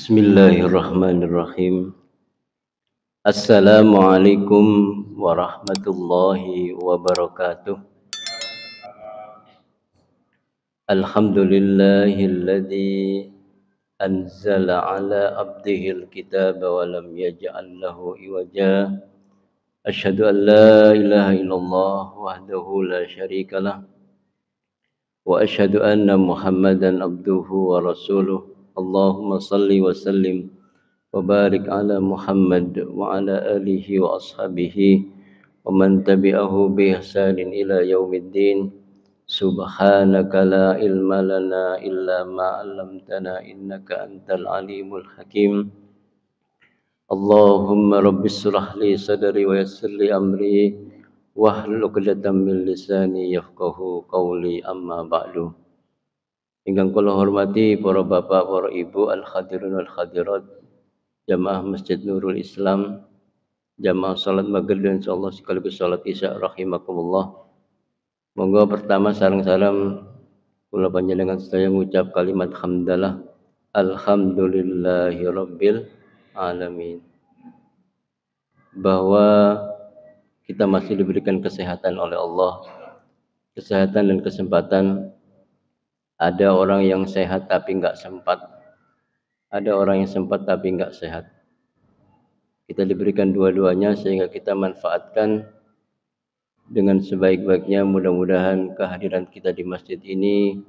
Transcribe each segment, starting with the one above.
Bismillahirrahmanirrahim. Assalamualaikum warahmatullahi wabarakatuh. Alhamdulillahilladzi anzala ala abdihil kitaba wa lam yaj'al lahu iwaja. Asyhadu an la ilaha illallah wahdahu la syarikalah wa asyhadu anna Muhammadan abduhu wa rasuluh. Allahumma salli wa sallim wa barik ala Muhammad wa ala alihi wa ashabihi wa man tabi'ahu bi ihsanin ila yaumiddin. Subhanaka la ilma lana illa ma 'allamtana innaka antal alimul hakim. Allahumma rabbis shrah li sadri wa yassir li amri wahlul 'uqdatam min lisani yafqahu qawli, amma ba'du. Ingkang kula hormati para bapak, para ibu, al-hadirun wal hadirat, jamaah Masjid Nurul Islam, jamaah salat maghrib dan insyaallah sekaligus salat isya rahimakumullah. Monggo pertama sareng-sareng kula panjenengan sedaya ngucap kalimat hamdalah alhamdulillahirabbil alamin. Bahwa kita masih diberikan kesehatan oleh Allah, kesehatan dan kesempatan. Ada orang yang sehat tapi enggak sempat, ada orang yang sempat tapi enggak sehat. Kita diberikan dua-duanya sehingga kita manfaatkan dengan sebaik-baiknya. Mudah-mudahan kehadiran kita di masjid ini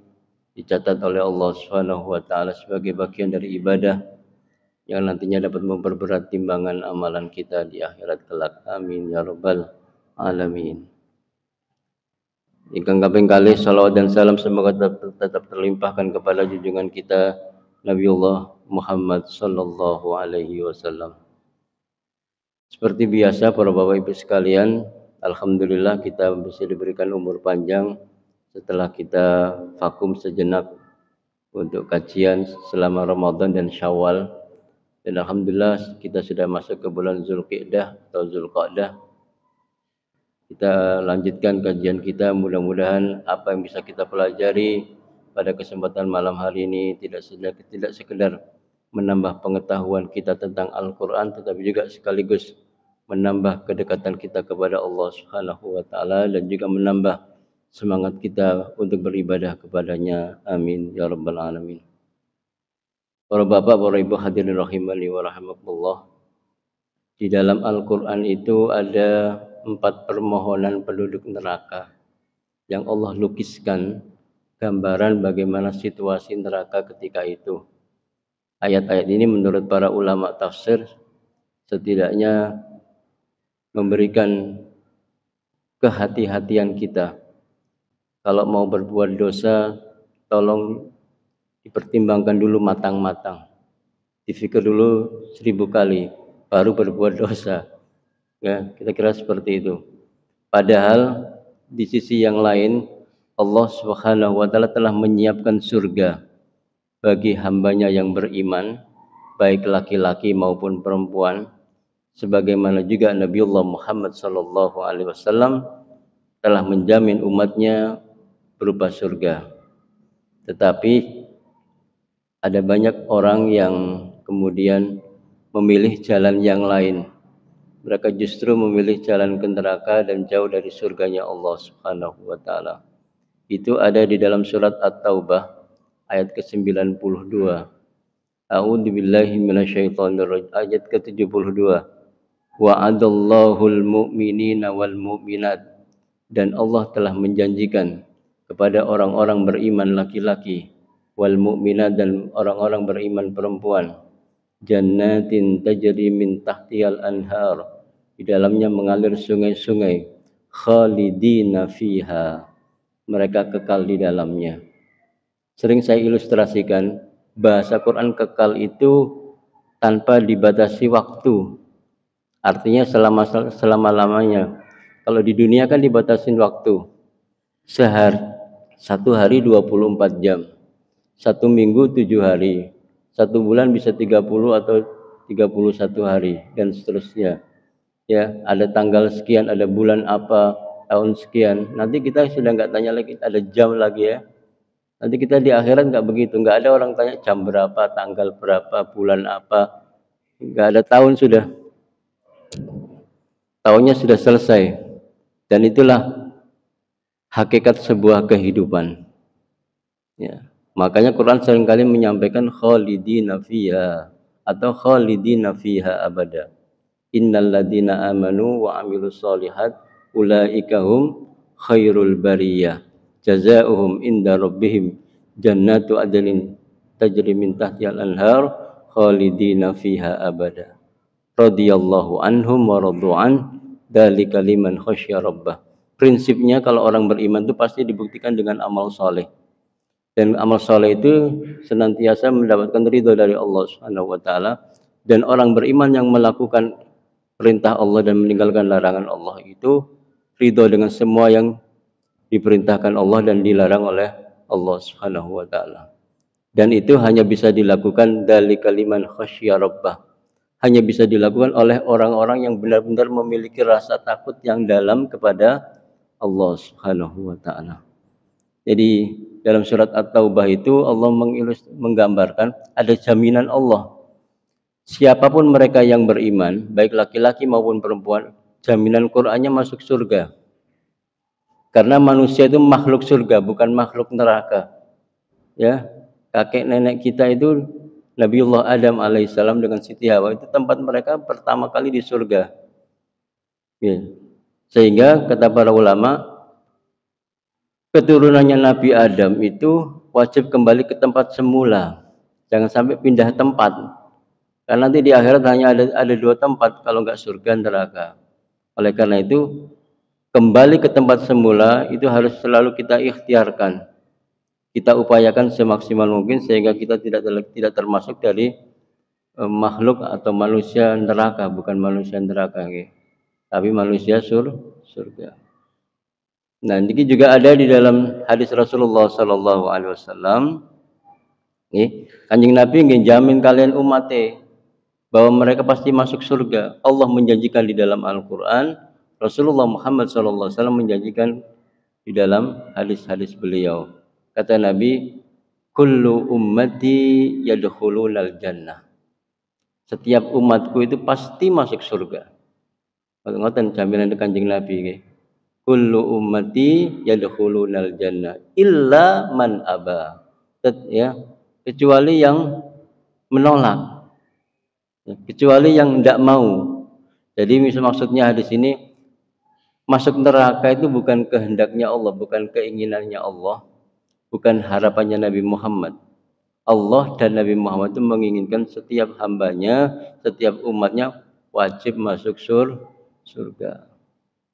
dicatat oleh Allah Subhanahu wa taala sebagai bagian dari ibadah yang nantinya dapat memperberat timbangan amalan kita di akhirat kelak. Amin ya rabbal alamin. Ingkang kaping kalih salawat dan salam semoga tetap terlimpahkan kepada junjungan kita Nabiullah Muhammad sallallahu alaihi wasallam. Seperti biasa para Bapak Ibu sekalian, alhamdulillah kita bisa diberikan umur panjang setelah kita vakum sejenak untuk kajian selama Ramadan dan Syawal. Dan alhamdulillah kita sudah masuk ke bulan Zulqa'dah atau Zulqa'dah. Kita lanjutkan kajian kita, mudah-mudahan apa yang bisa kita pelajari pada kesempatan malam hari ini tidak sekedar menambah pengetahuan kita tentang Al-Quran, tetapi juga sekaligus menambah kedekatan kita kepada Allah Subhanahu wa taala dan juga menambah semangat kita untuk beribadah kepadanya. Amin ya rabbal alamin. Para bapak, para ibu hadirin rahimani wa rahimakumullah. Di dalam Al-Quran itu ada 4 permohonan penduduk neraka yang Allah lukiskan gambaran bagaimana situasi neraka ketika itu. Ayat-ayat ini menurut para ulama tafsir setidaknya memberikan kehati-hatian kita. Kalau mau berbuat dosa, tolong dipertimbangkan dulu matang-matang. Dipikir dulu 1000 kali baru berbuat dosa. Ya, kira-kira seperti itu. Padahal di sisi yang lain Allah Subhanahu wa taala telah menyiapkan surga bagi hambanya yang beriman, baik laki-laki maupun perempuan, sebagaimana juga Nabiullah Muhammad sallallahu alaihi wasallam telah menjamin umatnya berupa surga. Tetapi ada banyak orang yang kemudian memilih jalan yang lain. Mereka justru memilih jalan ke neraka dan jauh dari surganya Allah Subhanahu wa taala. Itu ada di dalam surat At-Taubah ayat ke-92. A'udzubillahi minasyaitonirrajim, ayat ke-72. Wa'adallahul mu'minina wal mu'minat, dan Allah telah menjanjikan kepada orang-orang beriman laki-laki, wal mu'minat, dan orang-orang beriman perempuan, jannatin tajri min tahtihal anhar, di dalamnya mengalir sungai-sungai, khalidina fiha, mereka kekal di dalamnya. Sering saya ilustrasikan bahasa Quran kekal itu tanpa dibatasi waktu, artinya selama-lamanya. Kalau di dunia kan dibatasin waktu, satu hari 24 jam, 1 minggu 7 hari, 1 bulan bisa 30 atau 31 hari, dan seterusnya. Ya, ada tanggal sekian, ada bulan apa, tahun sekian. Nanti kita sudah nggak tanya lagi, ada jam lagi ya. Nanti kita di akhirat nggak begitu, nggak ada orang tanya jam berapa, tanggal berapa, bulan apa, nggak ada, tahun sudah, tahunnya sudah selesai. Dan itulah hakikat sebuah kehidupan. Ya. Makanya Quran seringkali menyampaikan khalidina fiha atau khalidina fiha abada. Innal ladzina amanu wa amilus solihat ulaika hum khairul bariyah. Jazaohum inda rabbihim jannatu adnin tajri min tahtihal anhar khalidina fiha abada. Radhiyallahu anhum wa radu'an dzalika liman khasyya rabbah. Prinsipnya kalau orang beriman itu pasti dibuktikan dengan amal soleh. Dan amal soleh itu senantiasa mendapatkan ridho dari Allah Subhanahu wa taala, dan orang beriman yang melakukan perintah Allah dan meninggalkan larangan Allah itu ridho dengan semua yang diperintahkan Allah dan dilarang oleh Allah Subhanahu wa taala. Dan itu hanya bisa dilakukan dzalika liman khasyya rabbah. Hanya bisa dilakukan oleh orang-orang yang benar-benar memiliki rasa takut yang dalam kepada Allah Subhanahu wa taala. Jadi dalam surat At-Taubah itu Allah menggambarkan ada jaminan Allah. Siapapun mereka yang beriman, baik laki-laki maupun perempuan, jaminan Qur'annya masuk surga. Karena manusia itu makhluk surga, bukan makhluk neraka. Ya, kakek nenek kita itu Nabiullah Adam alaihissalam dengan Siti Hawa itu tempat mereka pertama kali di surga. Ya. Sehingga kata para ulama, keturunannya Nabi Adam itu wajib kembali ke tempat semula. Jangan sampai pindah tempat. Karena nanti di akhirat hanya ada dua tempat kalau nggak surga neraka. Oleh karena itu kembali ke tempat semula itu harus selalu kita ikhtiarkan. Kita upayakan semaksimal mungkin sehingga kita tidak termasuk dari makhluk atau manusia neraka, bukan manusia neraka, tapi manusia surga. Nah, ini juga ada di dalam hadis Rasulullah Sallallahu Alaihi Wasallam. Kanjeng Nabi ngejamin kalian umatnya bahwa mereka pasti masuk surga. Allah menjanjikan di dalam Al-Quran, Rasulullah Muhammad Sallallahu Alaihi Wasallam menjanjikan di dalam hadis-hadis beliau. Kata Nabi, kullu ummati yadkhulunal jannah. Setiap umatku itu pasti masuk surga. Ngoten jaminan Kanjeng Nabi. Kullu ummati yadkhulunal jannah illa man aba. Ya, kecuali yang menolak. Kecuali yang tidak mau. Jadi maksudnya hadis ini, masuk neraka itu bukan kehendaknya Allah, bukan keinginannya Allah, bukan harapannya Nabi Muhammad. Allah dan Nabi Muhammad itu menginginkan setiap hambanya, setiap umatnya wajib masuk surga.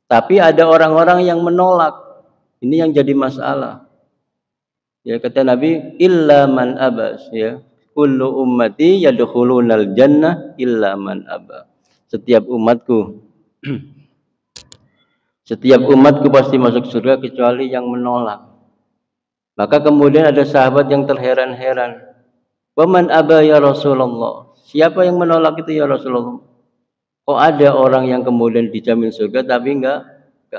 Tapi ada orang-orang yang menolak. Ini yang jadi masalah. Ya, kata Nabi, illa man abas, ya. Kullu ummati yadkhulunal jannah illa man aba. Setiap umatku pasti masuk surga kecuali yang menolak. Maka kemudian ada sahabat yang terheran-heran. Wa man aba ya Rasulullah? Siapa yang menolak itu ya Rasulullah? Kok ada orang yang kemudian dijamin surga tapi enggak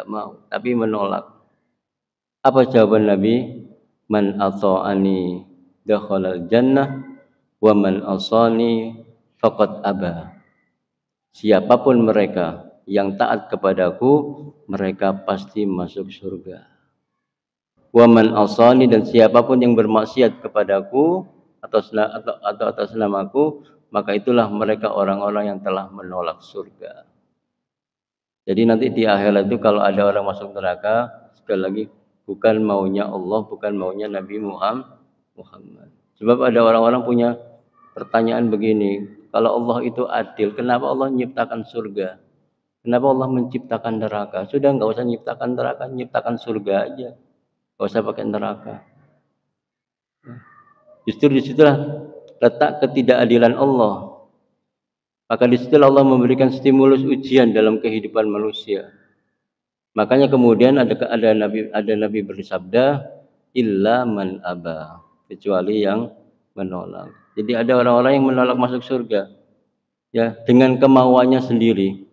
mau, tapi menolak. Apa jawaban Nabi? Man ata'ani dakhalal jannah wa man asani faqad aba. Siapapun mereka yang taat kepadaku, mereka pasti masuk surga. Wa man asani, dan siapapun yang bermaksiat kepadaku atau atas namaku, maka itulah mereka orang-orang yang telah menolak surga. Jadi nanti di akhirat itu kalau ada orang masuk neraka, sekali lagi bukan maunya Allah, bukan maunya Nabi Muhammad. Sebab ada orang-orang punya pertanyaan begini, kalau Allah itu adil, kenapa Allah menciptakan surga? Kenapa Allah menciptakan neraka? Sudah nggak usah menciptakan neraka, menciptakan surga aja, nggak usah pakai neraka. Justru disitulah letak ketidakadilan Allah. Maka disitulah Allah memberikan stimulus ujian dalam kehidupan manusia. Makanya kemudian ada Nabi bersabda, illa man aba, kecuali yang menolak. Jadi ada orang-orang yang menolak masuk surga, ya, dengan kemauannya sendiri,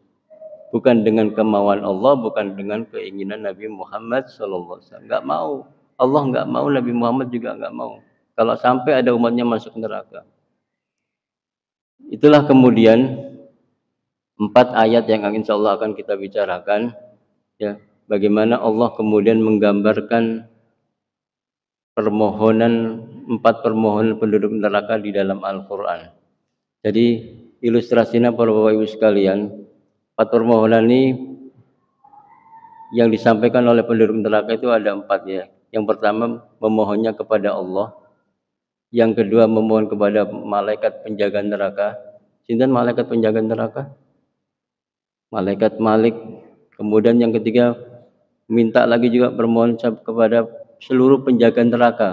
bukan dengan kemauan Allah, bukan dengan keinginan Nabi Muhammad SAW. Nggak mau. Allah nggak mau, Nabi Muhammad juga nggak mau. Kalau sampai ada umatnya masuk neraka. Itulah kemudian 4 ayat yang insya Allah akan kita bicarakan, ya. Bagaimana Allah kemudian menggambarkan permohonan 4 permohonan penduduk neraka di dalam Al-Quran. Jadi ilustrasinya para Bapak Ibu sekalian, 4 permohonan ini yang disampaikan oleh penduduk neraka itu ada 4 ya. Yang pertama memohonnya kepada Allah. Yang kedua memohon kepada malaikat penjaga neraka. Sinten malaikat penjaga neraka? Malaikat Malik. Kemudian yang ketiga minta lagi juga permohonan kepada seluruh penjaga neraka.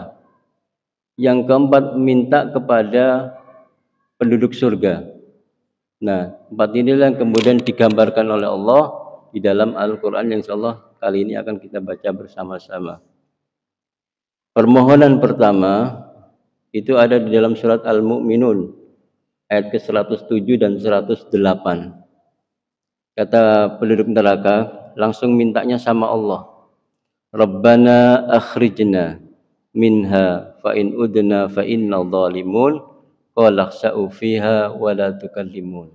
Yang keempat minta kepada penduduk surga. Nah, 4 inilah yang kemudian digambarkan oleh Allah di dalam Al-Quran yang insyaallah kali ini akan kita baca bersama-sama. Permohonan pertama itu ada di dalam surat Al-Mu'minun ayat ke-107 dan 108. Kata penduduk neraka langsung mintanya sama Allah. Rabbana akhrijna minha fa in udna fa inna dhalimun qala khsa'u fiha wa la tukallimun.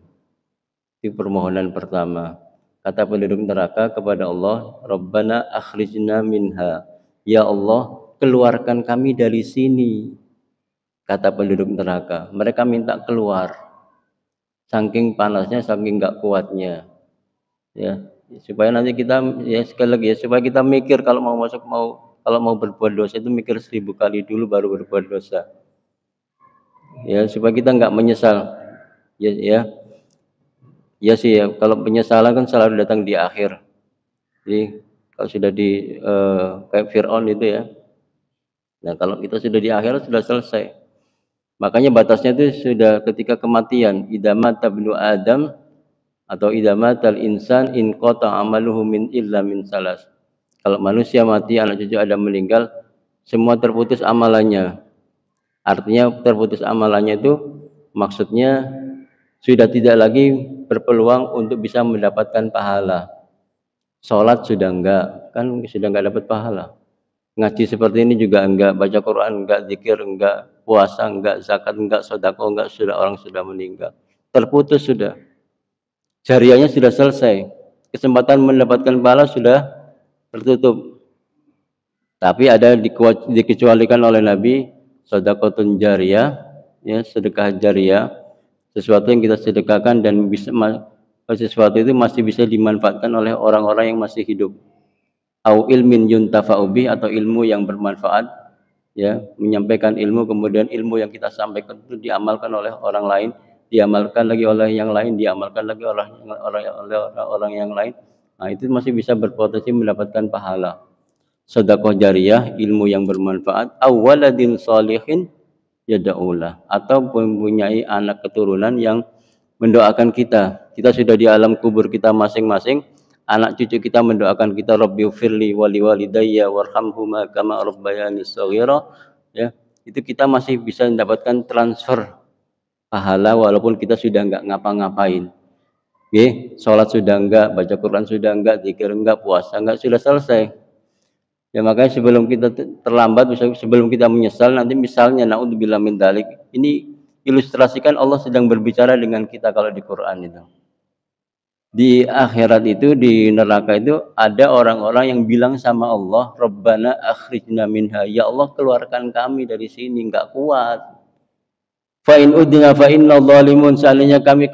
Itu permohonan pertama. Kata penduduk neraka kepada Allah, Rabbana akhrijna minha. Ya Allah, keluarkan kami dari sini. Kata penduduk neraka. Mereka minta keluar. Saking panasnya, saking enggak kuatnya. Ya, supaya nanti kita ya sekali lagi ya, supaya kita mikir kalau mau berbuat dosa itu mikir 1000 kali dulu baru berbuat dosa. Ya, supaya kita enggak menyesal. Ya sih ya, kalau penyesalan kan selalu datang di akhir. Jadi kalau sudah di kayak Fir'aun itu ya. Nah, kalau kita sudah di akhir sudah selesai. Makanya batasnya itu sudah ketika kematian, idza mata ibnu Adam atau idza matal insan in qata amaluhu min illa min salas. Kalau manusia mati, anak cucu Adam meninggal, semua terputus amalannya. Artinya terputus amalannya itu maksudnya sudah tidak lagi berpeluang untuk bisa mendapatkan pahala. Sholat sudah enggak, kan sudah enggak dapat pahala. Ngaji seperti ini juga enggak, baca Quran enggak, zikir enggak, puasa enggak, zakat enggak, sedekah enggak, sudah orang sudah meninggal. Terputus sudah. Jariahnya sudah selesai. Kesempatan mendapatkan pahala sudah tertutup. Tapi ada dikecualikan oleh Nabi sedekahun jariyah, ya, sedekah jariyah, sesuatu yang kita sedekahkan dan bisa sesuatu itu masih bisa dimanfaatkan oleh orang-orang yang masih hidup. Au ilmin yuntafa'u bih, atau ilmu yang bermanfaat, ya, menyampaikan ilmu kemudian ilmu yang kita sampaikan itu diamalkan oleh orang lain, diamalkan lagi oleh yang lain, diamalkan lagi oleh orang yang lain. Nah, itu masih bisa berpotensi mendapatkan pahala. Sedekah jariyah, ilmu yang bermanfaat, awaladin sholihin yada'ulah, atau mempunyai anak keturunan yang mendoakan kita. Kita sudah di alam kubur kita masing-masing, anak cucu kita mendoakan kita, Rabbighfirli wali walidayya warhamhuma kama rabbayani shaghira, ya. Itu kita masih bisa mendapatkan transfer pahala walaupun kita sudah enggak ngapa-ngapain. Oke, sholat sudah enggak, baca Quran sudah enggak, zikir enggak, puasa enggak, sudah selesai. Ya, makanya sebelum kita terlambat, sebelum kita menyesal nanti, misalnya naudzubillah min dzalik, ini ilustrasikan Allah sedang berbicara dengan kita kalau di Quran itu. Di akhirat itu, di neraka itu ada orang-orang yang bilang sama Allah, Rabbana akhrijna minha, ya Allah keluarkan kami dari sini, enggak kuat. Fa in udna fa inna dhalimun, seandainya kami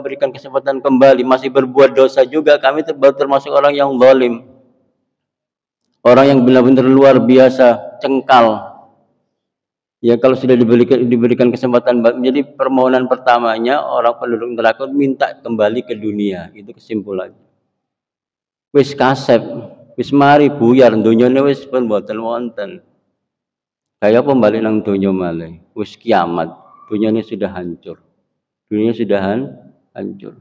berikan kesempatan kembali masih berbuat dosa juga, kami termasuk orang yang zalim. Orang yang benar-benar luar biasa, cengkal. Ya, kalau sudah diberikan kesempatan, jadi permohonan pertamanya orang penduduk neraka minta kembali ke dunia. Itu kesimpulannya. Wis kasep, wis mari buyar donyane wis pun mboten wonten. Kaya apa balik nang donya malih? Wis kiamat, donyane sudah hancur. Dunia sudah hancur.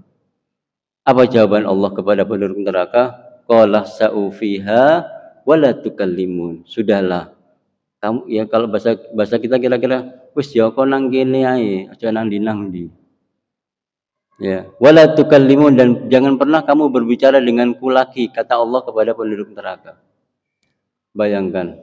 Apa jawaban Allah kepada penduduk neraka? Qala sa'u fiha wala tukallimun. Sudahlah. Kamu ya, kalau bahasa kita kira-kira wis ya kok nang kene ae, aja nang ndi. Ya, wala tukallimun, dan jangan pernah kamu berbicara denganku lagi, kata Allah kepada penduduk neraka. Bayangkan.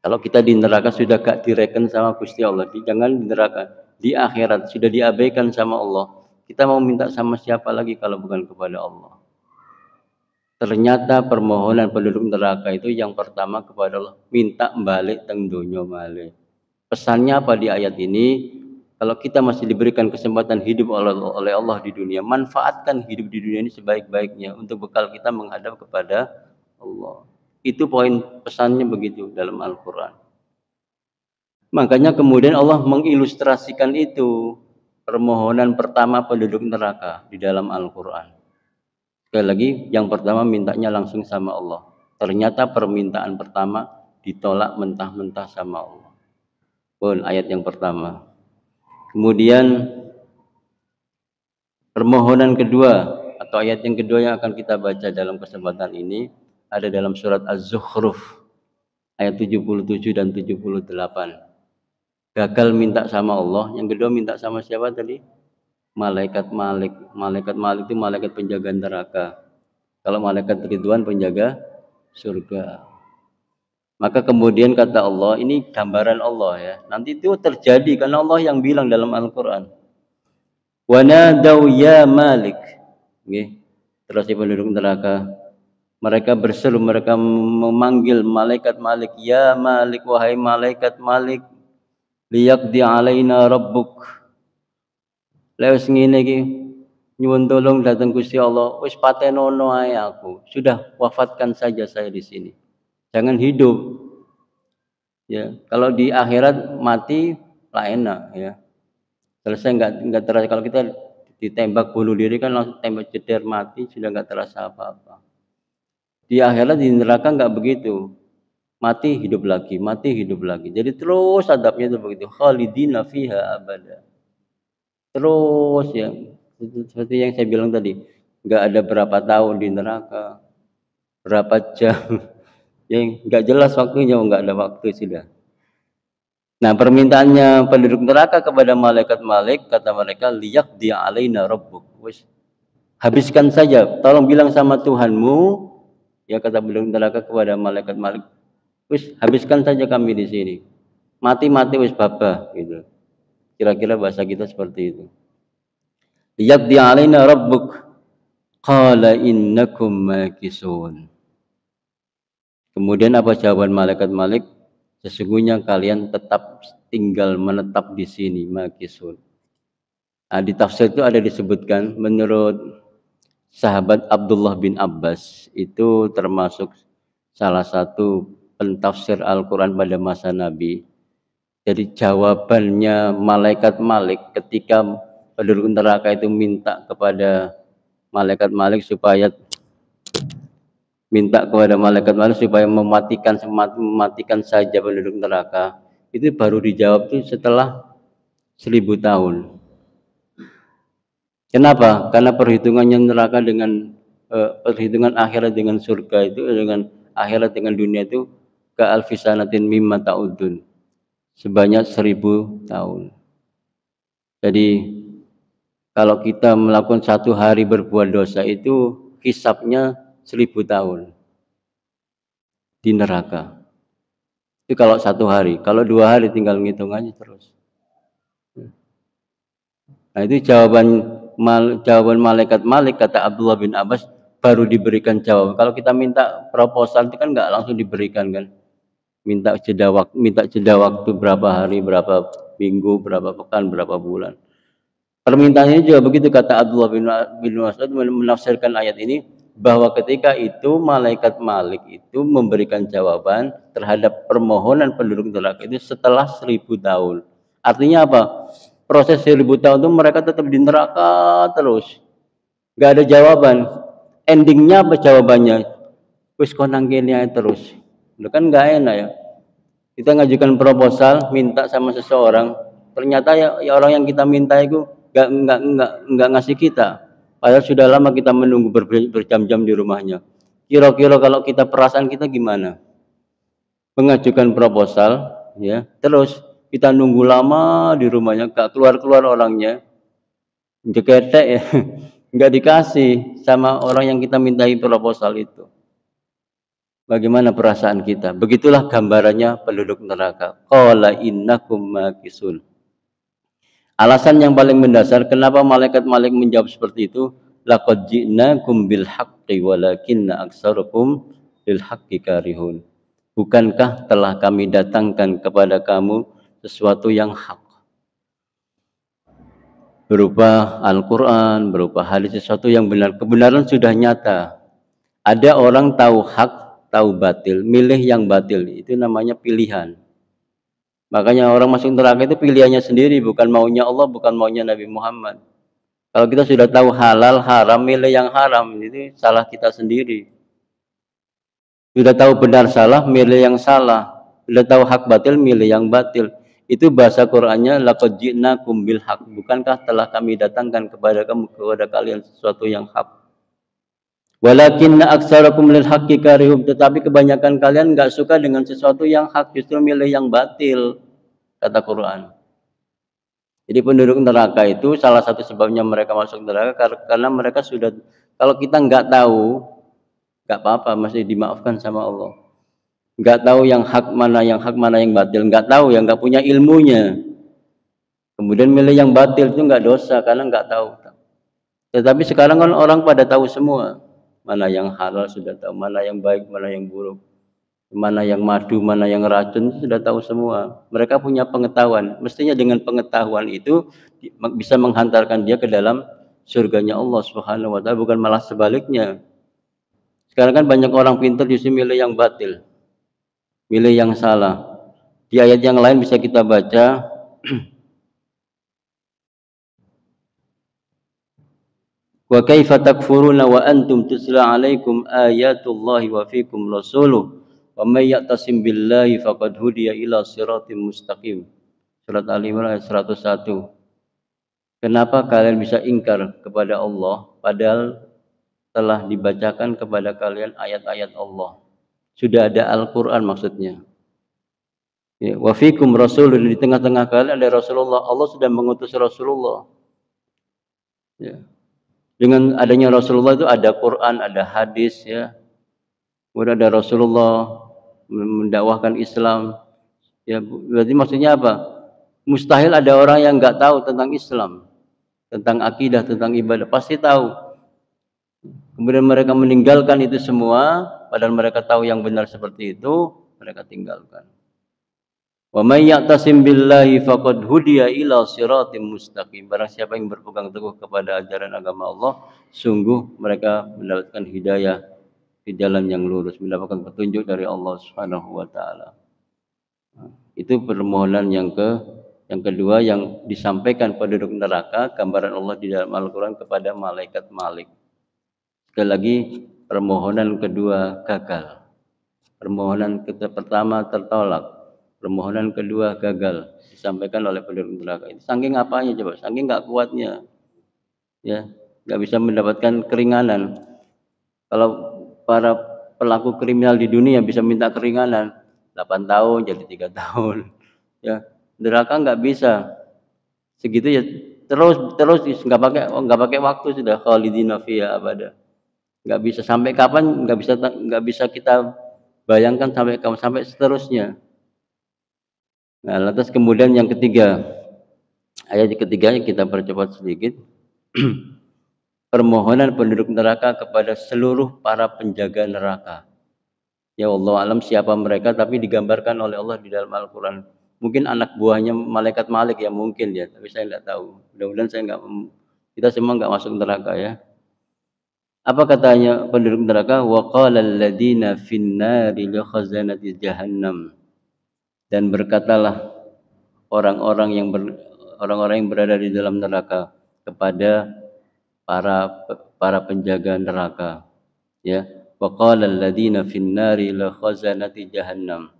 Kalau kita di neraka sudah gak direken sama Gusti Allah, jangan di neraka, di akhirat sudah diabaikan sama Allah. Kita mau minta sama siapa lagi kalau bukan kepada Allah? Ternyata permohonan penduduk neraka itu yang pertama kepada Allah, minta balik teng donya malih. Pesannya apa di ayat ini? Kalau kita masih diberikan kesempatan hidup oleh Allah di dunia, manfaatkan hidup di dunia ini sebaik-baiknya untuk bekal kita menghadap kepada Allah. Itu poin pesannya begitu dalam Al-Quran. Makanya kemudian Allah mengilustrasikan itu permohonan pertama penduduk neraka di dalam Al-Quran. Sekali lagi, yang pertama mintanya langsung sama Allah. Ternyata permintaan pertama ditolak mentah-mentah sama Allah. Pun ayat yang pertama. Kemudian permohonan kedua atau ayat yang kedua yang akan kita baca dalam kesempatan ini ada dalam surat Az-Zukhruf ayat 77 dan 78. Gagal minta sama Allah, yang kedua minta sama siapa tadi? Malaikat Malik. Malaikat Malik itu malaikat penjaga neraka. Kalau malaikat Ridwan penjaga surga. Maka kemudian kata Allah, ini gambaran Allah ya. Nanti itu terjadi karena Allah yang bilang dalam Al-Quran. Wa nadaw ya Malik. Terus di penduduk neraka. Mereka berseru, mereka memanggil malaikat Malik. Ya Malik, wahai malaikat Malik. Liyaqdi alaina rabbuk. Lewis ngene iki nyuwun tolong datang Gusti Allah. Wis patenono ae aku. Sudah wafatkan saja saya di sini. Jangan hidup. Ya, kalau di akhirat mati lah enak ya. Selesai enggak terasa, kalau kita ditembak bunuh diri kan langsung tembak jeder mati, sudah enggak terasa apa-apa. Di akhirat di neraka enggak begitu. Mati hidup lagi, mati hidup lagi. Jadi terus adabnya itu begitu. Khalidina fiha abada. Terus ya, seperti yang saya bilang tadi, enggak ada berapa tahun di neraka, berapa jam. Yang enggak jelas waktunya, enggak ada waktu sudah. Nah, permintaannya penduduk neraka kepada malaikat Malik, kata mereka, liyaqdi alaina rabbuk. Wis, habiskan saja, tolong bilang sama Tuhanmu, ya kata penduduk neraka kepada malaikat Malik, wis habiskan saja kami di sini. Mati-mati wis babah gitu. Kira-kira bahasa kita seperti itu. Liyaqdi alaina rabbuk qala innakum makisun. Kemudian apa jawaban malaikat Malik? Sesungguhnya kalian tetap tinggal menetap di sini, makisun. Nah, di tafsir itu ada disebutkan menurut sahabat Abdullah bin Abbas, itu termasuk salah satu pentafsir Al-Quran pada masa Nabi. Jadi jawabannya malaikat Malik ketika penduduk neraka itu minta kepada malaikat Malik supaya mematikan saja penduduk neraka, itu baru dijawab itu setelah 1000 tahun. Kenapa? Karena perhitungannya neraka dengan perhitungan akhirat dengan surga itu, dengan akhirat dengan dunia itu ke alfisanatin mimma ta'udun, sebanyak 1000 tahun. Jadi kalau kita melakukan satu hari berbuat dosa itu hisabnya 1000 tahun di neraka. Itu kalau satu hari. Kalau 2 hari tinggal ngitung aja terus. Nah, itu jawaban malaikat Malik, kata Abdullah bin Abbas, baru diberikan jawaban. Kalau kita minta proposal itu kan nggak langsung diberikan kan. Minta jeda waktu berapa hari, berapa minggu, berapa pekan, berapa bulan. Permintaannya juga begitu, kata Abdullah bin Mas'ud menafsirkan ayat ini, bahwa ketika itu malaikat Malik itu memberikan jawaban terhadap permohonan penduduk neraka itu setelah 1000 tahun. Artinya apa? Proses 1000 tahun itu mereka tetap di neraka terus. Nggak ada jawaban. Endingnya apa jawabannya? Wis konang kene terus. Itu kan nggak enak ya. Kita ngajukan proposal, minta sama seseorang, ternyata ya orang yang kita minta itu nggak ngasih kita. Padahal sudah lama kita menunggu berjam-jam di rumahnya. Kira-kira kalau kita perasaan kita gimana? Mengajukan proposal, ya, terus kita nunggu lama di rumahnya, gak keluar-keluar orangnya, jegetek ya, nggak dikasih sama orang yang kita mintai proposal itu. Bagaimana perasaan kita? Begitulah gambarannya penduduk neraka. Qala innakum makisun. Alasan yang paling mendasar kenapa malaikat-malaikat menjawab seperti itu, laqad ji'nakum bil haqqi walakinna aktsarakum lil haqqi karihun. Bukankah telah kami datangkan kepada kamu sesuatu yang hak? Berupa Al-Qur'an, berupa hadis, sesuatu yang benar. Kebenaran sudah nyata. Ada orang tahu hak, tahu batil, milih yang batil, itu namanya pilihan. Makanya orang masuk neraka itu pilihannya sendiri, bukan maunya Allah, bukan maunya Nabi Muhammad. Kalau kita sudah tahu halal, haram, milih yang haram, itu salah kita sendiri. Sudah tahu benar salah, milih yang salah. Sudah tahu hak batil, milih yang batil. Itu bahasa Qur'annya, laqad ji'nakum bil haq. Bukankah telah kami datangkan kepada kalian sesuatu yang hak? Walakinna aktsarakum lil haqqi karihun, tetapi kebanyakan kalian enggak suka dengan sesuatu yang hak, justru milih yang batil, kata Quran. Jadi penduduk neraka itu salah satu sebabnya mereka masuk neraka karena mereka sudah, kalau kita enggak tahu, enggak apa-apa, masih dimaafkan sama Allah. Enggak tahu yang hak, mana yang batil, enggak tahu, yang enggak punya ilmunya. Kemudian milih yang batil itu enggak dosa karena enggak tahu. Tetapi sekarang kan orang pada tahu semua. Mana yang halal sudah tahu, mana yang baik, mana yang buruk, mana yang madu, mana yang racun, sudah tahu semua. Mereka punya pengetahuan. Mestinya dengan pengetahuan itu bisa menghantarkan dia ke dalam surganya Allah Subhanahu wa taala, bukan malah sebaliknya. Sekarang kan banyak orang pintar justru milih yang batil, milih yang salah. Di ayat yang lain bisa kita baca wa kaifa takfuruna wa antum tusla alaikum ayatullahi wa fikum rasuluh wa may ya'tasim billahi faqad hudiya ila siratim mustaqim. Surat Al-Imran ayat 101. Kenapa kalian bisa ingkar kepada Allah padahal telah dibacakan kepada kalian ayat-ayat Allah? Sudah ada Al-Qur'an maksudnya. Ya, wa fikum rasulun, di tengah-tengah kalian ada Rasulullah. Allah sudah mengutus Rasulullah. Ya. Dengan adanya Rasulullah itu ada Quran, ada hadis, ya. Kemudian ada Rasulullah mendakwahkan Islam. Ya, berarti maksudnya apa? Mustahil ada orang yang nggak tahu tentang Islam, tentang akidah, tentang ibadah, pasti tahu. Kemudian mereka meninggalkan itu semua, padahal mereka tahu yang benar seperti itu, mereka tinggalkan. Wa may ya'tasim billahi faqad hudiya ila siratim mustaqim. Barang siapa yang berpegang teguh kepada ajaran agama Allah, sungguh mereka mendapatkan hidayah di jalan yang lurus, mendapatkan petunjuk dari Allah Subhanahu wa taala. Itu permohonan yang kedua yang disampaikan penduduk neraka, gambaran Allah di dalam Al-Qur'an kepada malaikat Malik. Sekali lagi, permohonan kedua gagal. Permohonan pertama tertolak. Permohonan kedua gagal disampaikan oleh penduduk neraka. Itu saking apanya coba? Saking nggak kuatnya, ya, nggak bisa mendapatkan keringanan. Kalau para pelaku kriminal di dunia bisa minta keringanan 8 tahun jadi 3 tahun, ya, neraka nggak bisa segitu ya, terus nggak pakai waktu, sudah khalidina fiha abada. Nggak bisa sampai kapan, nggak bisa kita bayangkan sampai seterusnya. Nah, lantas kemudian yang ketiga, ayat ketiga kita percepat sedikit. Permohonan penduduk neraka kepada seluruh para penjaga neraka. Ya Allah alam siapa mereka, tapi digambarkan oleh Allah di dalam Al-Quran. Mungkin anak buahnya malaikat Malik ya, mungkin ya, tapi saya tidak tahu. Mudah-mudahan kita semua nggak masuk neraka ya. Apa katanya penduduk neraka? Wa qala alladziina fin-naari li khazanati jahannam. Dan berkatalah orang-orang yang berada di dalam neraka kepada para penjaga neraka, ya. Wa qala alladziina fin-naari la khazanati jahannam.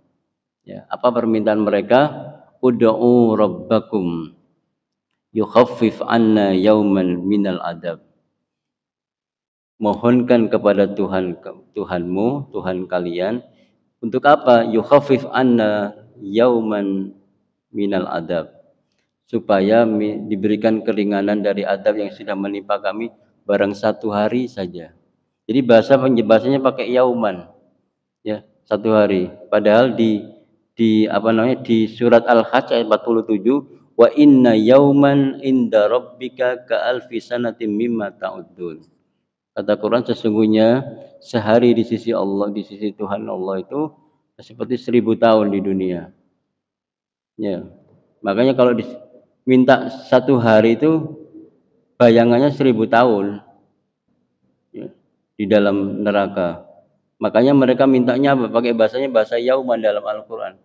Ya, apa permintaan mereka? Ud'u rabbakum yukhaffif 'anna yauman minal adab. Mohonkan kepada Tuhanmu, Tuhan kalian, untuk apa? Yukhaffif 'anna yauman minal adab, supaya diberikan keringanan dari adab yang sudah menimpa kami barang satu hari saja. Jadi bahasanya pakai yauman, ya, 1 hari. Padahal di apa namanya, di surat Al-Hajj ayat 47, wa inna yauman inda rabbika ka alfi sanatin mimma ta'uddun. Kata Quran, sesungguhnya sehari di sisi Allah, di sisi Tuhan Allah itu seperti 1000 tahun di dunia. Ya. Makanya kalau minta 1 hari itu bayangannya 1000 tahun ya, di dalam neraka. Makanya mereka mintanya apa? Pakai bahasanya bahasa yauman dalam Al-Qur'an.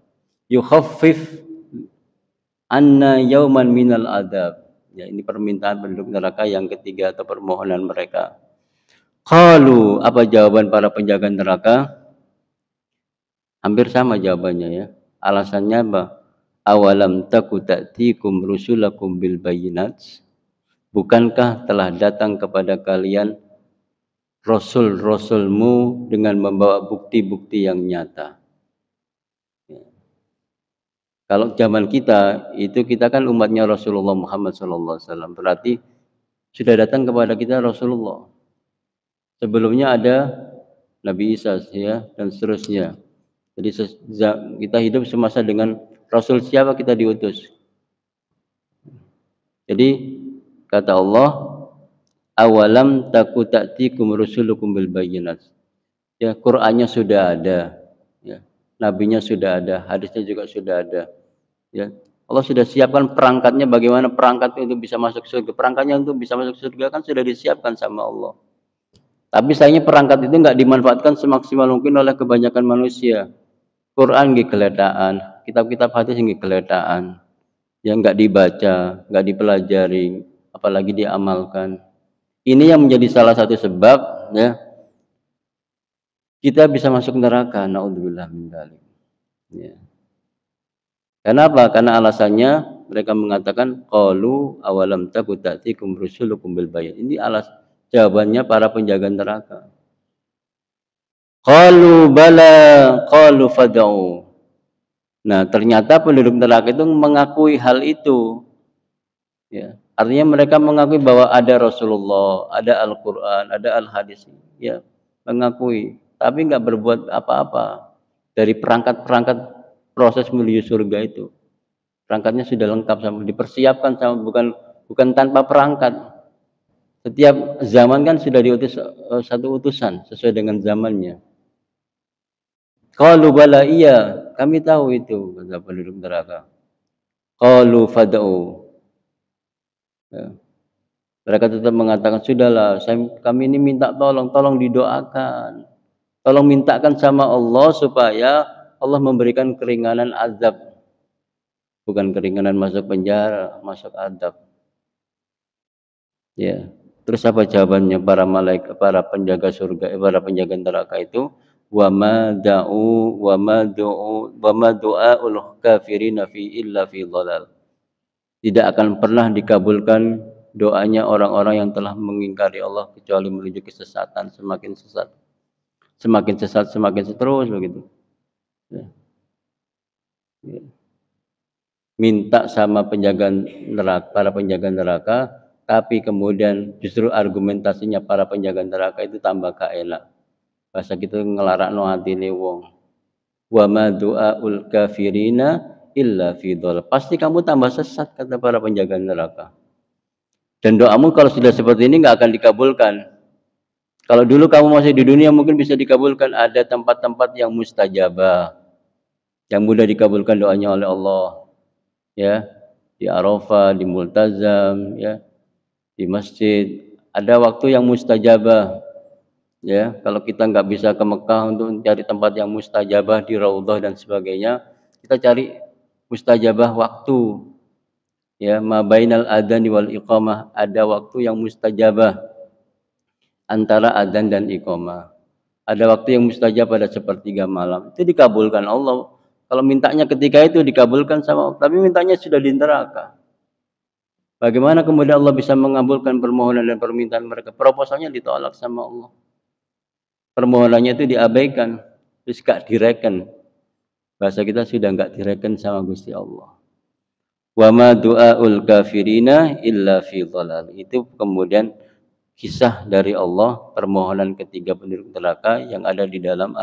Yukhaffif anna yauman minal adab. Ya, ini permintaan penduduk neraka yang ketiga atau permohonan mereka. Qalu, apa jawaban para penjaga neraka? Hampir sama jawabannya ya. Alasannya apa? Awalam taku ta'tikum rusulakum bil bayyinat? Bukankah telah datang kepada kalian rasul-rasulmu dengan membawa bukti-bukti yang nyata? Ya. Kalau zaman kita itu, kita kan umatnya Rasulullah Muhammad SAW. Berarti sudah datang kepada kita Rasulullah. Sebelumnya ada Nabi Isa ya, dan seterusnya. Jadi kita hidup semasa dengan Rasul siapa kita diutus. Jadi kata Allah, awalam taku ta'tikum rusulukum bil bayyinat. Ya, Qur'annya sudah ada, ya. Nabinya sudah ada, hadisnya juga sudah ada. Ya. Allah sudah siapkan perangkatnya, bagaimana perangkat itu bisa masuk surga. Perangkatnya untuk bisa masuk surga kan sudah disiapkan sama Allah. Tapi sayangnya perangkat itu nggak dimanfaatkan semaksimal mungkin oleh kebanyakan manusia. Quran nggih geletaan, kitab-kitab hadis nggih geletaan. Yang nggak dibaca, nggak dipelajari, apalagi diamalkan. Ini yang menjadi salah satu sebab ya kita bisa masuk neraka. Naudzubillah min dzalik. Ya. Kenapa? Karena alasannya mereka mengatakan qalu awalam taku ta'tikum rusulukum bil bayyin. Ini jawabannya para penjaga neraka. Qalu bala qalu fad'u. Nah, ternyata penduduk neraka itu mengakui hal itu. Ya, artinya mereka mengakui bahwa ada Rasulullah, ada Al-Qur'an, ada Al-Hadis. Ya, mengakui, tapi nggak berbuat apa-apa dari perangkat-perangkat proses menuju surga itu. Perangkatnya sudah lengkap, sama dipersiapkan, sama bukan tanpa perangkat. Setiap zaman kan sudah diutus satu utusan sesuai dengan zamannya. Qalu bala, iya, kami tahu itu, kata penduduk neraka. Qalu fad'u. Ya. Mereka tetap mengatakan, sudahlah, kami ini minta tolong didoakan. Tolong mintakan sama Allah supaya Allah memberikan keringanan azab. Bukan keringanan masuk penjara, masuk azab. Ya. Terus apa jawabannya para malaikat, para penjaga surga, para penjaga neraka itu? Wa ma du'aul kafirina fi illa fi dhalal. Tidak akan pernah dikabulkan doanya orang-orang yang telah mengingkari Allah kecuali menuju kesesatan, semakin sesat. Semakin sesat, semakin terus begitu. Ya. Ya. Minta sama penjaga neraka, para penjaga neraka, tapi kemudian justru argumentasinya para penjaga neraka itu tambah gak enak. Bahasa kita ngelarakno atine wong. Wa ma du'aul kafirina illa fi dhalal. Pasti kamu tambah sesat, kata para penjaga neraka. Dan doamu kalau sudah seperti ini nggak akan dikabulkan. Kalau dulu kamu masih di dunia mungkin bisa dikabulkan, ada tempat-tempat yang mustajabah, yang mudah dikabulkan doanya oleh Allah. Ya, di Arafah, di Multazam, ya, di masjid. Ada waktu yang mustajabah. Ya, kalau kita nggak bisa ke Mekah untuk cari tempat yang mustajabah di Raudhah dan sebagainya, kita cari mustajabah waktu. Ya, ma bainal adzan wal iqamah, ada waktu yang mustajabah antara adzan dan iqamah. Ada waktu yang mustajab pada sepertiga malam. Itu dikabulkan Allah. Kalau mintanya ketika itu dikabulkan sama Allah, tapi mintanya sudah di neraka. Bagaimana kemudian Allah bisa mengabulkan permohonan dan permintaan mereka? Proposalnya ditolak sama Allah. Permohonannya itu diabaikan, terus gak direken. Bahasa kita sudah gak direken sama Gusti Allah. Wa ma du'aul kafirina illa fi dhalal. Itu kemudian kisah dari Allah, permohonan ketiga penduduk neraka yang ada di dalam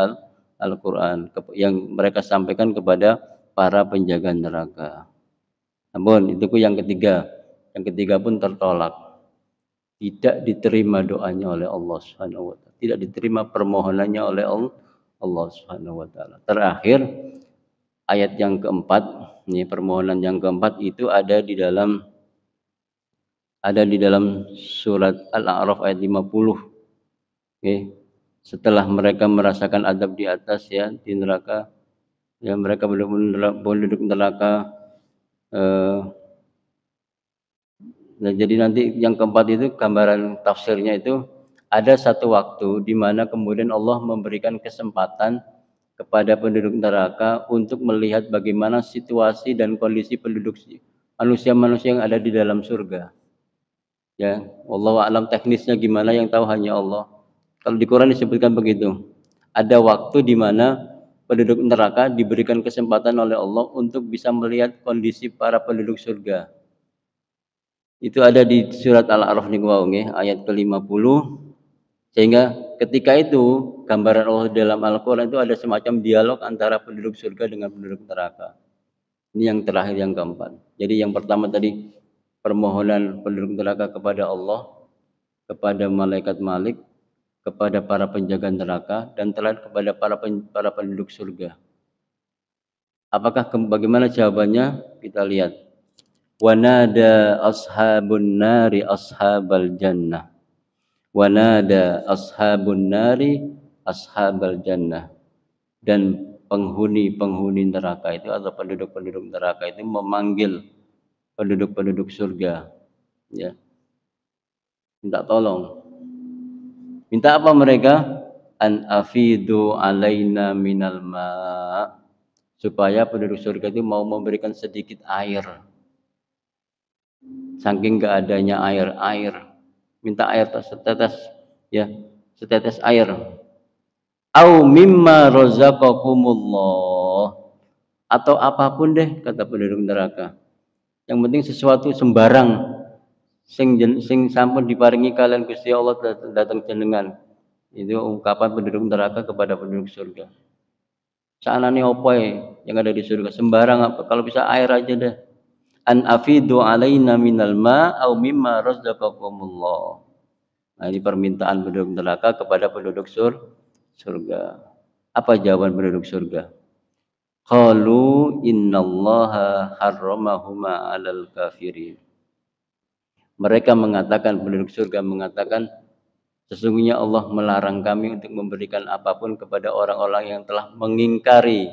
Al-Quran yang mereka sampaikan kepada para penjaga neraka. Namun itu yang ketiga. Yang ketiga pun tertolak. Tidak diterima doanya oleh Allah Subhanahu wa taala. Tidak diterima permohonannya oleh Allah Subhanahu wa taala. Terakhir ayat yang keempat, ini permohonan yang keempat itu ada di dalam surat Al-A'raf ayat 50. Oke. Setelah mereka merasakan adab di atas ya di neraka, ya mereka penduduk neraka. Nah, jadi nanti yang keempat itu gambaran tafsirnya itu ada satu waktu di mana kemudian Allah memberikan kesempatan kepada penduduk neraka untuk melihat bagaimana situasi dan kondisi penduduk manusia-manusia yang ada di dalam surga. Ya, wallahu a'lam teknisnya gimana yang tahu hanya Allah. Kalau di Quran disebutkan begitu. Ada waktu di mana penduduk neraka diberikan kesempatan oleh Allah untuk bisa melihat kondisi para penduduk surga. Itu ada di surat Al-A'raf niku wau nggih ayat ke-50. Sehingga ketika itu gambaran Allah dalam Al-Qur'an itu ada semacam dialog antara penduduk surga dengan penduduk neraka. Ini yang terakhir yang keempat. Jadi yang pertama tadi permohonan penduduk neraka kepada Allah, kepada malaikat Malik, kepada para penjaga neraka, dan terakhir kepada para penduduk surga. Apakah bagaimana jawabannya? Kita lihat. Wanada ashabun nari ashabal jannah. Wanada ashabun nari ashabal jannah. Dan penghuni-penghuni neraka itu atau penduduk-penduduk neraka itu memanggil penduduk-penduduk surga, ya, minta tolong. Minta apa mereka? An afidu alaina minal ma', supaya penduduk surga itu mau memberikan sedikit air. Saking gak adanya air, minta air setetes, ya, setetes air. Au mimma razaqakumullah, atau apapun deh kata penduduk neraka. Yang penting sesuatu sembarang sing sampun diparingi kalian Gusti Allah datang jenengan. Itu ungkapan penduduk neraka kepada penduduk surga. Saanane opo yang ada di surga, sembarang apa, kalau bisa air aja deh. An afidu alaina minal ma au mimma razaqakumullah. Nah, ini permintaan penduduk neraka kepada penduduk surga. Apa jawaban penduduk surga? Qalu innallaha harramahuma 'alal kafirin. Mereka mengatakan, penduduk surga mengatakan, sesungguhnya Allah melarang kami untuk memberikan apapun kepada orang-orang yang telah mengingkari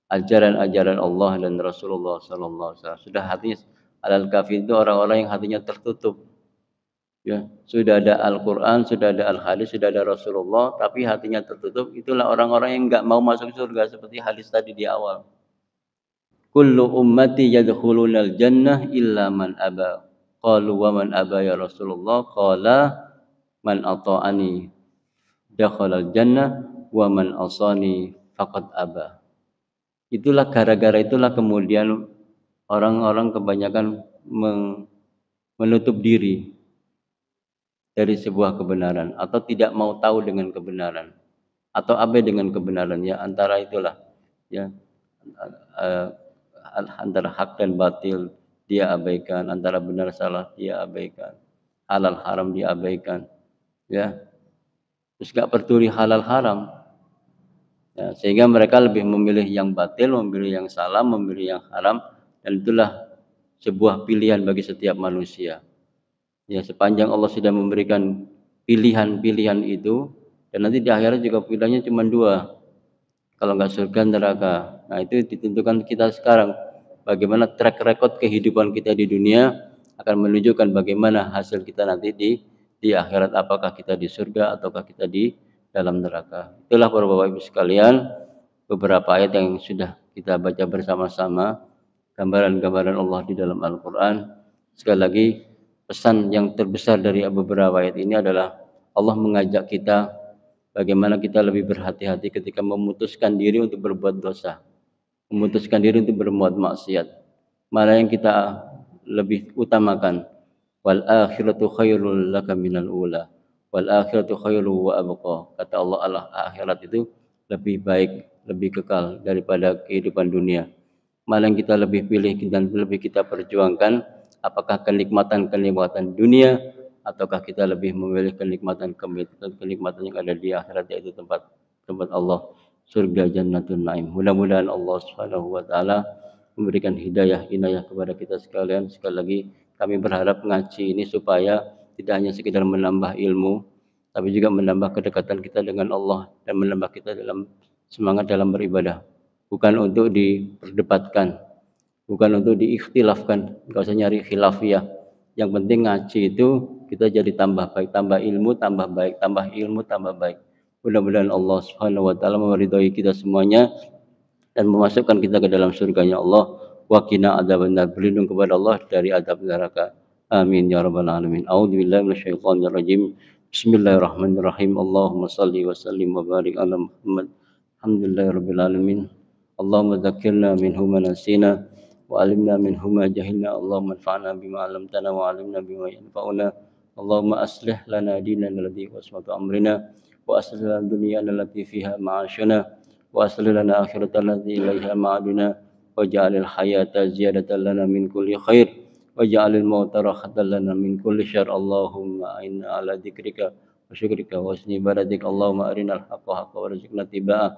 ajaran-ajaran Allah dan Rasulullah sallallahu alaihi wasallam. Sudah hatinya alal kafir itu orang-orang yang hatinya tertutup. Ya, sudah ada Al-Qur'an, sudah ada Al-Hadis, sudah ada Rasulullah, tapi hatinya tertutup. Itulah orang-orang yang enggak mau masuk surga seperti hadis tadi di awal. Kullu ummati yadkhulunal jannah illa man aba. Qalu wa man aba ya Rasulullah? Qala man ata'ani dakhalal jannah wa man asani faqad aba. Itulah gara-gara itulah kemudian orang-orang kebanyakan menutup diri dari sebuah kebenaran atau tidak mau tahu dengan kebenaran atau abai dengan kebenaran, ya, antara itulah, ya, antara hak dan batil dia abaikan, antara benar salah dia abaikan, halal haram dia abaikan, ya, terus gak peduli halal haram, ya, sehingga mereka lebih memilih yang batil, memilih yang salah, memilih yang haram, dan itulah sebuah pilihan bagi setiap manusia. Ya, sepanjang Allah sudah memberikan pilihan-pilihan itu, dan nanti di akhirat juga pilihannya cuma dua, kalau nggak surga neraka. Nah, itu ditentukan kita sekarang. Bagaimana track record kehidupan kita di dunia akan menunjukkan bagaimana hasil kita nanti di akhirat, apakah kita di surga ataukah kita di dalam neraka. Itulah para Bapak Ibu sekalian beberapa ayat yang sudah kita baca bersama-sama, gambaran-gambaran Allah di dalam Al-Qur'an. Sekali lagi, pesan yang terbesar dari beberapa ayat ini adalah Allah mengajak kita bagaimana kita lebih berhati-hati ketika memutuskan diri untuk berbuat dosa, memutuskan diri untuk berbuat maksiat. Mana yang kita lebih utamakan? Wal akhiratu khairul laka minal ula. Wal akhiratu khairu wa abqa. Kata Allah, akhirat itu lebih baik, lebih kekal daripada kehidupan dunia. Mana yang kita lebih pilih dan lebih kita perjuangkan, apakah kenikmatan-kenikmatan dunia ataukah kita lebih memilih kenikmatan yang ada di akhirat, yaitu tempat Allah, surga Jannatul Naim. Mudah-mudahan Allah Subhanahu wa taala memberikan hidayah inayah kepada kita sekalian. Sekali lagi kami berharap ngaji ini supaya tidak hanya sekedar menambah ilmu, tapi juga menambah kedekatan kita dengan Allah dan menambah kita dalam semangat dalam beribadah. Bukan untuk diperdebatkan, bukan untuk diikhtilafkan, enggak usah nyari khilafiyah. Yang penting ngaji itu kita jadi tambah baik, tambah ilmu, tambah baik, tambah ilmu, tambah baik. Mudah-mudahan Allah Subhanahu wa taala meridhai kita semuanya dan memasukkan kita ke dalam surganya Allah. Wa qina adzabannar, berlindung kepada Allah dari azab neraka. Amin ya rabbal alamin. A'udzubillahi minasyaitonir rajim. Bismillahirrahmanirrahim. Allahumma shalli wa sallim wa barik ala Muhammad. Alhamdulillahirabbil alamin. Allahumma dzakkirna minhu ma nasina wa 'allimna minhu ma jahilna. Allahumma anfa'na bima 'allamtana wa 'allimna bima yanfa'una. Allahumma aslih lana dinana alladhi huwa ismatu amrina wa aslih lana dunyana allati fiha ma'ashuna wa aslih lana akhiratana allati ilaiha ma'aduna waj'alil hayata ziyadatan lana min kulli khair waj'alil mauta rahatan lana min kulli syarr. Allahumma inna ala dzikrika wa syukrika wa husni ibadatik. Allahumma arinal haqqa haqqan warzuqna ittiba'ah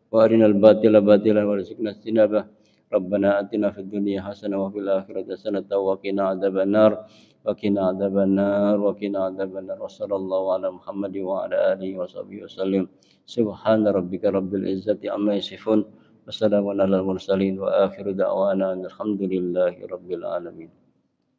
wa arinal batila batilan warzuqna ijtinabah. Rabbana atina fid dunya hasanah wa fil akhirati hasanah wa qina adzabannar wa qina adzabannar wa qina adzabannar. Wa sallallahu ala Muhammadin wa ala alihi wa sahbihi wasallam. Subhana rabbika rabbil izzati amma yasifun wa salamun alal mursalin wa akhiru da'wana alhamdulillahi rabbil alamin.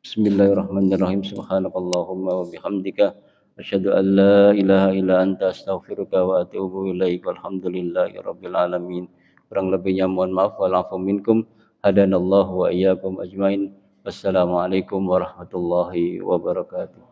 Bismillahirrahmanirrahim. Subhanakallahumma wa bihamdika asyhadu an la ilaha illa anta astaghfiruka wa atubu ilaik. Walhamdulillahi rabbil alamin. Kurang lebihnya mohon maaf. Wa'alafu minkum. Hadanallahu wa iyyakum ajmain. Wassalamualaikum warahmatullahi wabarakatuh.